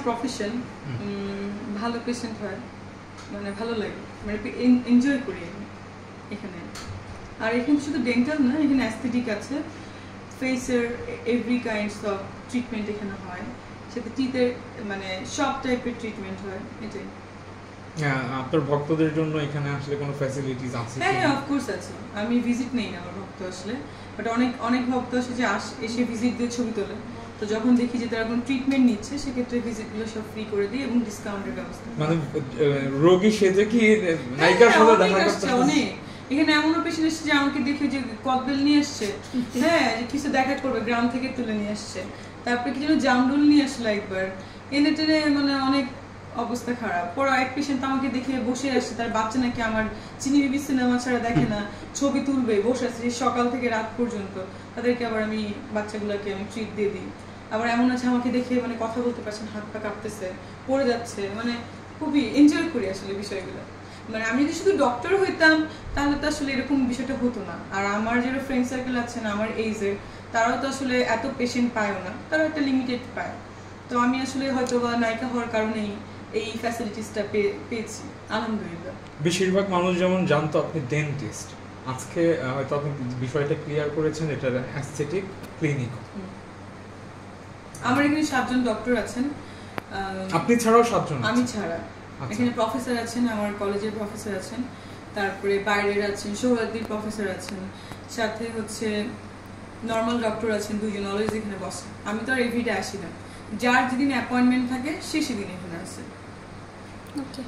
Profession, ভালো patient হয়, মানে ভালো লাগে, মানে এনজয় করি আমি এখানে। আর এখানে শুধু ডেন্টাল না, এখানে অ্যাস্থেটিক আছে, ফেসের এভরি কাইন্ডস অফ ট্রিটমেন্ট এখানে হয়, সাথে টিথের মানে সব টাইপের ট্রিটমেন্ট হয়। এটাই। আপনার ভক্তদের জন্য এখানে আসলে কোনো ফ্যাসিলিটিস আছে? হ্যাঁ, অফকোর্স আছে। আমি ভিজিট নেই না আমার ভক্ত আসলে, বাট অনেক অনেক ভক্ত আসে যে এসে ভিজিট দিয়ে ছবি তোলে। তো যখন দেখি যে তারা কোনো ট্রিটমেন্ট নিচ্ছে, সেক্ষেত্রে ভিজিটগুলো সব ফ্রি করে দিই এবং ডিসকাউন্টের ব্যবস্থা। মানে রোগী সেজে কি নায়িকার সাথে দেখা করতে? অনেক এখানে এমনও পেশেন্ট এসেছে যে আমাকে দেখে যে কদবেল নিয়ে আসছে, হ্যাঁ, কিছু দেখা করবে, গ্রাম থেকে তুলে নিয়ে আসছে। তারপরে কি যেন জামরুল নিয়ে আসলো একবার, এনে টেনে, মানে অনেক অবস্থা খারাপ। পরে এক পেশেন্ট আমাকে দেখে বসে আসছে, তার বাচ্চা নাকি আমার চিনি বিবি সিনেমা ছাড়া দেখে না, ছবি তুলবে, বসে আছে সকাল থেকে রাত পর্যন্ত। তাদেরকে আবার আমি বাচ্চাগুলোকে আমি ট্রিট দিয়ে দিই। আবার এমন আছে আমাকে দেখে মানে কথা বলতে পারছেন, হাত পা কাঁপতেছে, পড়ে যাচ্ছে, মানে খুবই এনজয় করি আসলে বিষয়গুলো। মানে আমি যদি শুধু ডক্টর হইতাম তাহলে তো আসলে এরকম বিষয়টা হতো না। আর আমার যারা ফ্রেন্ড সার্কেল আছে না আমার এইজের, তারাও তো আসলে এত পেশেন্ট পায়ও না, তারা একটা লিমিটেড পায়। তো আমি আসলে হয়তো বা নায়িকা হওয়ার কারণেই এই ফ্যাসিলিটিসটা পেয়েছি, আলহামদুলিল্লাহ। বেশিরভাগ মানুষ যেমন জানতো আপনি ডেন্টিস্ট, আজকে হয়তো আপনি বিষয়টা ক্লিয়ার করেছেন, এটা অ্যাস্থেটিক ক্লিনিক। আমার এখানে 7 জন ডক্টর আছেন। আপনি ছাড়াও 7 জন? আমি ছাড়া এখানে প্রফেসর আছেন, আমার কলেজের প্রফেসর আছেন, তারপরে বাইরের আছেন, সোহরাদ্দির প্রফেসর আছেন, সাথে হচ্ছে নর্মাল ডক্টর আছেন 2 জন, অলওয়েজ এখানে বসে। আমি তো আর এভরিডে আসি না, যার যেদিন অ্যাপয়েন্টমেন্ট থাকে সে সেদিন এখানে আসে। ওকে।